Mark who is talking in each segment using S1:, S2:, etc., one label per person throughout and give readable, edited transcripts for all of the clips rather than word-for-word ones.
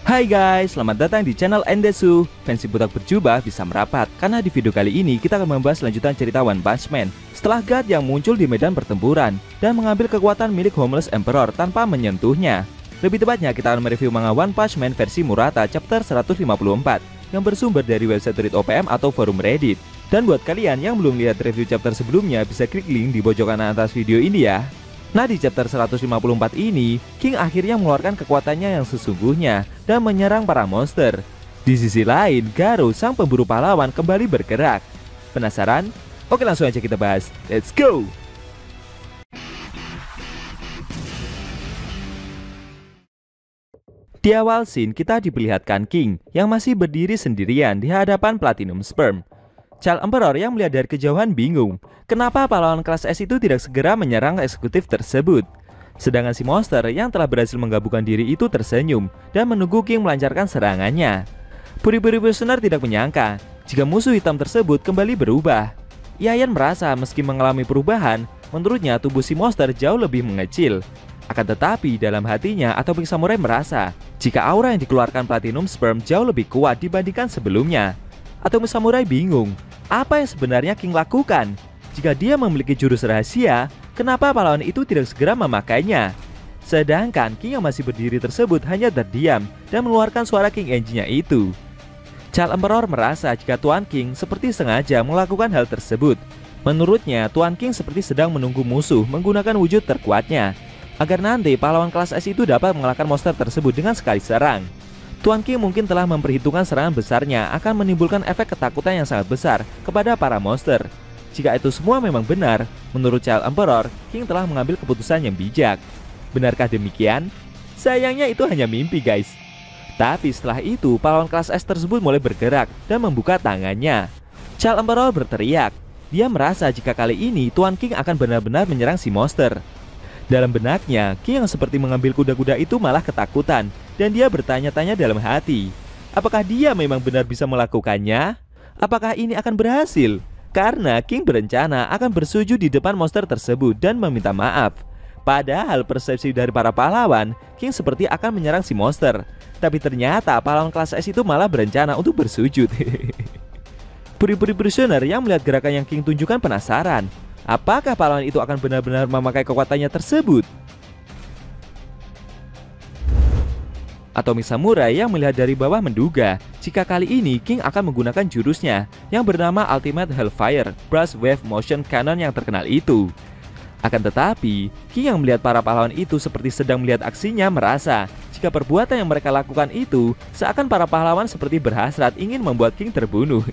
S1: Hai guys, selamat datang di channel Endesu. Fansi budak berjubah bisa merapat, karena di video kali ini kita akan membahas lanjutan cerita One Punch Man setelah God yang muncul di medan pertempuran dan mengambil kekuatan milik Homeless Emperor tanpa menyentuhnya. Lebih tepatnya kita akan mereview manga One Punch Man versi Murata chapter 154 yang bersumber dari website Read OPM atau forum Reddit. Dan buat kalian yang belum lihat review chapter sebelumnya, bisa klik link di pojok kanan atas video ini ya. Nah, di chapter 154 ini, King akhirnya mengeluarkan kekuatannya yang sesungguhnya dan menyerang para monster. Di sisi lain, Garou, sang pemburu pahlawan, kembali bergerak. Penasaran? Oke, langsung aja kita bahas. Let's go! Di awal scene, kita diperlihatkan King yang masih berdiri sendirian di hadapan Platinum Sperm. Child Emperor yang melihat dari kejauhan bingung kenapa pahlawan kelas S itu tidak segera menyerang eksekutif tersebut. Sedangkan si monster yang telah berhasil menggabungkan diri itu tersenyum dan menunggu King melancarkan serangannya. Puri-puri prisoner tidak menyangka jika musuh hitam tersebut kembali berubah. Yayan merasa meski mengalami perubahan, menurutnya tubuh si monster jauh lebih mengecil. Akan tetapi dalam hatinya Atomic Samurai merasa jika aura yang dikeluarkan Platinum Sperm jauh lebih kuat dibandingkan sebelumnya. Atomic Samurai bingung apa yang sebenarnya King lakukan. Jika dia memiliki jurus rahasia, kenapa pahlawan itu tidak segera memakainya? Sedangkan King yang masih berdiri tersebut hanya terdiam dan mengeluarkan suara King Engine-nya itu. Child Emperor merasa jika Tuan King seperti sengaja melakukan hal tersebut. Menurutnya, Tuan King seperti sedang menunggu musuh menggunakan wujud terkuatnya agar nanti pahlawan kelas S itu dapat mengalahkan monster tersebut dengan sekali serang. Tuan King mungkin telah memperhitungkan serangan besarnya akan menimbulkan efek ketakutan yang sangat besar kepada para monster. Jika itu semua memang benar, menurut Child Emperor, King telah mengambil keputusan yang bijak. Benarkah demikian? Sayangnya itu hanya mimpi guys. Tapi setelah itu, pahlawan kelas S tersebut mulai bergerak dan membuka tangannya. Child Emperor berteriak. Dia merasa jika kali ini Tuan King akan benar-benar menyerang si monster. Dalam benaknya, King yang seperti mengambil kuda-kuda itu malah ketakutan. Dan dia bertanya-tanya dalam hati, apakah dia memang benar bisa melakukannya? Apakah ini akan berhasil? Karena King berencana akan bersujud di depan monster tersebut dan meminta maaf. Padahal persepsi dari para pahlawan, King seperti akan menyerang si monster. Tapi ternyata pahlawan kelas S itu malah berencana untuk bersujud. Puri-puri prisoner yang melihat gerakan yang King tunjukkan penasaran. Apakah pahlawan itu akan benar-benar memakai kekuatannya tersebut? Atomic Samurai yang melihat dari bawah menduga jika kali ini King akan menggunakan jurusnya yang bernama Ultimate Hellfire Burst Wave Motion Cannon yang terkenal itu. Akan tetapi, King yang melihat para pahlawan itu seperti sedang melihat aksinya merasa jika perbuatan yang mereka lakukan itu seakan para pahlawan seperti berhasrat ingin membuat King terbunuh.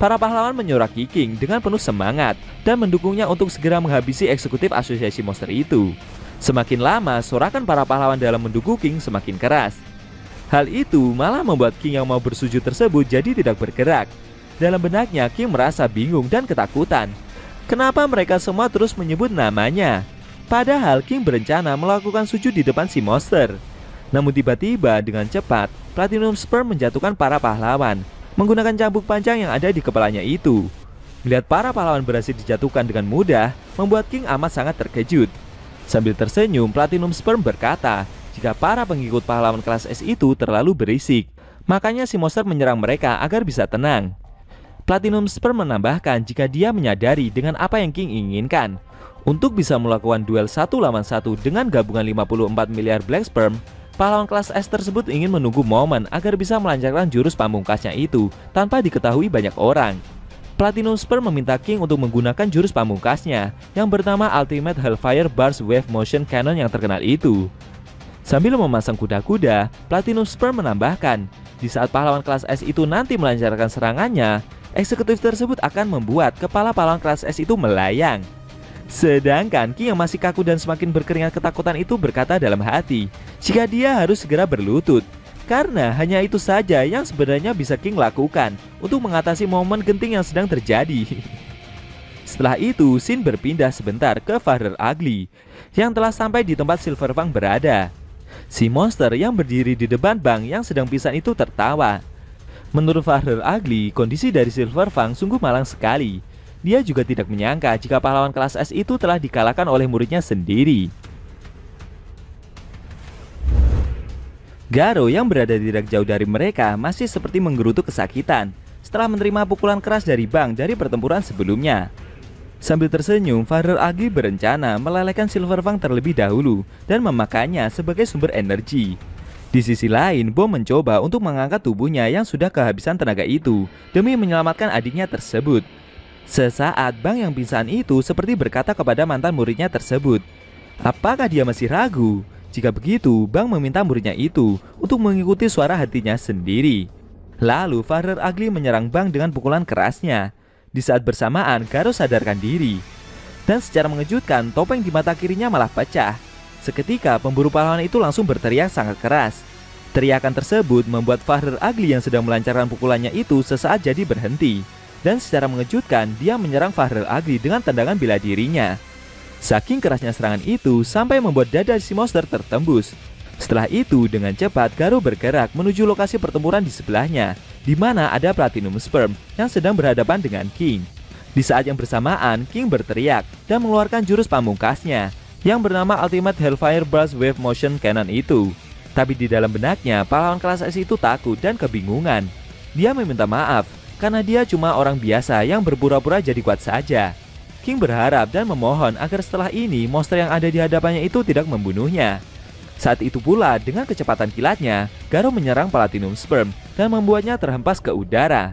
S1: Para pahlawan menyoraki King dengan penuh semangat dan mendukungnya untuk segera menghabisi eksekutif asosiasi monster itu. Semakin lama, sorakan para pahlawan dalam mendukung King semakin keras. Hal itu malah membuat King yang mau bersujud tersebut jadi tidak bergerak. Dalam benaknya, King merasa bingung dan ketakutan. Kenapa mereka semua terus menyebut namanya? Padahal King berencana melakukan sujud di depan si monster. Namun tiba-tiba dengan cepat, Platinum Sperm menjatuhkan para pahlawan menggunakan cambuk panjang yang ada di kepalanya itu. Melihat para pahlawan berhasil dijatuhkan dengan mudah, membuat King amat sangat terkejut. Sambil tersenyum, Platinum Sperm berkata jika para pengikut pahlawan kelas S itu terlalu berisik, makanya si monster menyerang mereka agar bisa tenang. Platinum Sperm menambahkan jika dia menyadari dengan apa yang King inginkan. Untuk bisa melakukan duel 1 lawan 1 dengan gabungan 54 miliar Black Sperm, pahlawan kelas S tersebut ingin menunggu momen agar bisa melancarkan jurus pamungkasnya itu tanpa diketahui banyak orang. Platinum Sperm meminta King untuk menggunakan jurus pamungkasnya yang bernama Ultimate Hellfire Burst Wave Motion Cannon yang terkenal itu. Sambil memasang kuda-kuda, Platinum Sperm menambahkan, di saat pahlawan kelas S itu nanti melancarkan serangannya, eksekutif tersebut akan membuat kepala pahlawan kelas S itu melayang. Sedangkan King yang masih kaku dan semakin berkeringat ketakutan itu berkata dalam hati, jika dia harus segera berlutut. Karena hanya itu saja yang sebenarnya bisa King lakukan untuk mengatasi momen genting yang sedang terjadi. Setelah itu, scene berpindah sebentar ke Father Ugly yang telah sampai di tempat Silverfang berada. Si monster yang berdiri di depan bank yang sedang pingsan itu tertawa. Menurut Father Ugly, kondisi dari Silverfang sungguh malang sekali. Dia juga tidak menyangka jika pahlawan kelas S itu telah dikalahkan oleh muridnya sendiri. Garo yang berada tidak jauh dari mereka masih seperti menggerutu kesakitan setelah menerima pukulan keras dari Bang dari pertempuran sebelumnya. Sambil tersenyum, Father Ugly berencana melelehkan Silverfang terlebih dahulu dan memakannya sebagai sumber energi. Di sisi lain, Bom mencoba untuk mengangkat tubuhnya yang sudah kehabisan tenaga itu demi menyelamatkan adiknya tersebut. Sesaat, Bang yang pingsan itu seperti berkata kepada mantan muridnya tersebut, apakah dia masih ragu? Jika begitu, Bang meminta muridnya itu untuk mengikuti suara hatinya sendiri. Lalu Father Ugly menyerang Bang dengan pukulan kerasnya. Di saat bersamaan, Garo sadarkan diri. Dan secara mengejutkan, topeng di mata kirinya malah pecah. Seketika, pemburu pahlawan itu langsung berteriak sangat keras. Teriakan tersebut membuat Father Ugly yang sedang melancarkan pukulannya itu sesaat jadi berhenti. Dan secara mengejutkan, dia menyerang Father Ugly dengan tendangan bela dirinya. Saking kerasnya serangan itu sampai membuat dada si monster tertembus. Setelah itu, dengan cepat Garo bergerak menuju lokasi pertempuran di sebelahnya, di mana ada Platinum Sperm yang sedang berhadapan dengan King. Di saat yang bersamaan, King berteriak dan mengeluarkan jurus pamungkasnya yang bernama Ultimate Hellfire Blast Wave Motion Cannon itu. Tapi di dalam benaknya, pahlawan kelas S itu takut dan kebingungan. Dia meminta maaf karena dia cuma orang biasa yang berpura-pura jadi kuat saja. King berharap dan memohon agar setelah ini monster yang ada di hadapannya itu tidak membunuhnya. Saat itu pula, dengan kecepatan kilatnya, Garo menyerang Platinum Sperm dan membuatnya terhempas ke udara.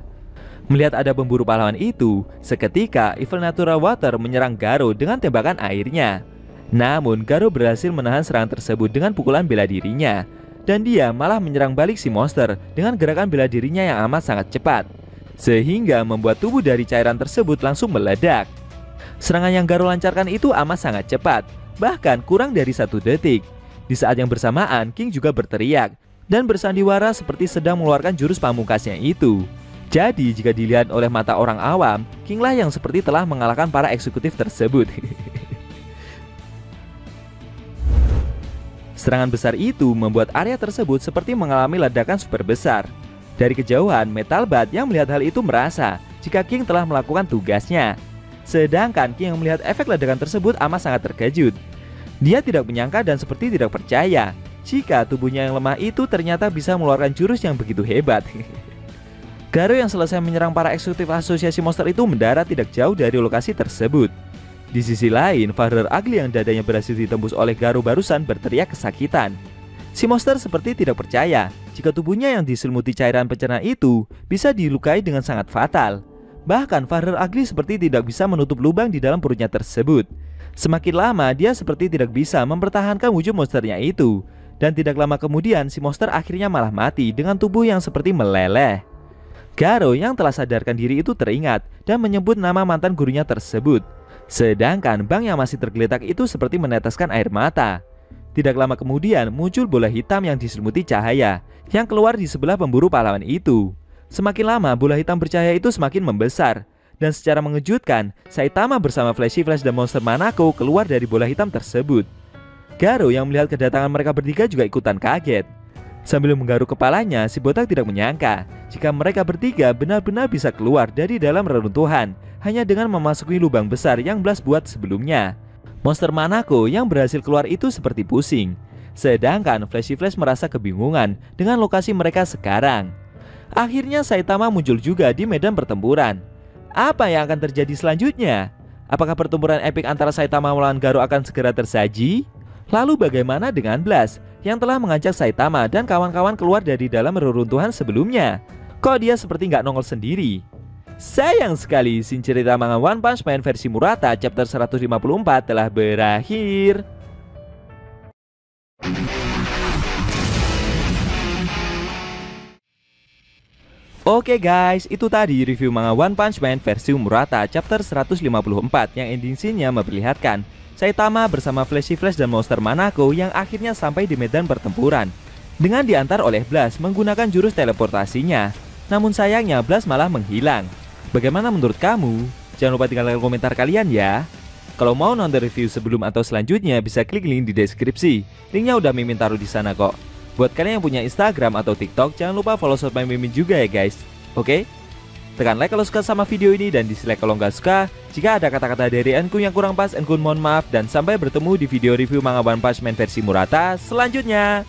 S1: Melihat ada pemburu pahlawan itu, seketika Evil Natural Water menyerang Garo dengan tembakan airnya. Namun Garo berhasil menahan serangan tersebut dengan pukulan bela dirinya, dan dia malah menyerang balik si monster dengan gerakan bela dirinya yang amat sangat cepat, sehingga membuat tubuh dari cairan tersebut langsung meledak. Serangan yang Garo lancarkan itu amat sangat cepat, bahkan kurang dari 1 detik. Di saat yang bersamaan, King juga berteriak dan bersandiwara seperti sedang mengeluarkan jurus pamungkasnya itu. Jadi jika dilihat oleh mata orang awam, King lah yang seperti telah mengalahkan para eksekutif tersebut. Serangan besar itu membuat area tersebut seperti mengalami ledakan super besar. Dari kejauhan, Metal Bat yang melihat hal itu merasa jika King telah melakukan tugasnya. Sedangkan King yang melihat efek ledakan tersebut amat sangat terkejut. Dia tidak menyangka dan seperti tidak percaya jika tubuhnya yang lemah itu ternyata bisa mengeluarkan jurus yang begitu hebat. Garo yang selesai menyerang para eksekutif asosiasi monster itu mendarat tidak jauh dari lokasi tersebut. Di sisi lain, Father Ugly yang dadanya berhasil ditembus oleh Garo barusan berteriak kesakitan. Si monster seperti tidak percaya jika tubuhnya yang diselimuti cairan pencerna itu bisa dilukai dengan sangat fatal. Bahkan Father Ugly seperti tidak bisa menutup lubang di dalam perutnya tersebut. Semakin lama dia seperti tidak bisa mempertahankan wujud monsternya itu. Dan tidak lama kemudian si monster akhirnya malah mati dengan tubuh yang seperti meleleh. Garo yang telah sadarkan diri itu teringat dan menyebut nama mantan gurunya tersebut. Sedangkan Bang yang masih tergeletak itu seperti meneteskan air mata. Tidak lama kemudian muncul bola hitam yang diselimuti cahaya yang keluar di sebelah pemburu pahlawan itu. Semakin lama bola hitam bercahaya itu semakin membesar. Dan secara mengejutkan, Saitama bersama Flashy Flash dan monster Manako keluar dari bola hitam tersebut. Garo yang melihat kedatangan mereka bertiga juga ikutan kaget. Sambil menggaruk kepalanya, si botak tidak menyangka jika mereka bertiga benar-benar bisa keluar dari dalam reruntuhan hanya dengan memasuki lubang besar yang Blast buat sebelumnya. Monster Manako yang berhasil keluar itu seperti pusing. Sedangkan Flashy Flash merasa kebingungan dengan lokasi mereka sekarang. Akhirnya Saitama muncul juga di medan pertempuran. Apa yang akan terjadi selanjutnya? Apakah pertempuran epik antara Saitama melawan Garo akan segera tersaji? Lalu bagaimana dengan Blast yang telah mengajak Saitama dan kawan-kawan keluar dari dalam reruntuhan sebelumnya? Kok dia seperti nggak nongol sendiri? Sayang sekali, scene cerita manga One Punch Man versi Murata chapter 154 telah berakhir. Oke guys, itu tadi review manga One Punch Man versi Murata chapter 154 yang ending scene-nya memperlihatkan Saitama bersama Flashy Flash dan monster Manako yang akhirnya sampai di medan pertempuran dengan diantar oleh Blast menggunakan jurus teleportasinya. Namun sayangnya Blast malah menghilang. Bagaimana menurut kamu? Jangan lupa tinggalkan komentar kalian ya. Kalau mau nonton review sebelum atau selanjutnya bisa klik link di deskripsi. Linknya udah Mimin taruh di sana kok. Buat kalian yang punya Instagram atau TikTok, jangan lupa follow sosmed Mimin juga ya guys. Oke? Tekan like kalau suka sama video ini dan dislike kalau nggak suka. Jika ada kata-kata dari Enkun yang kurang pas, Enkun mohon maaf. Dan sampai bertemu di video review manga One Punch Man versi Murata selanjutnya.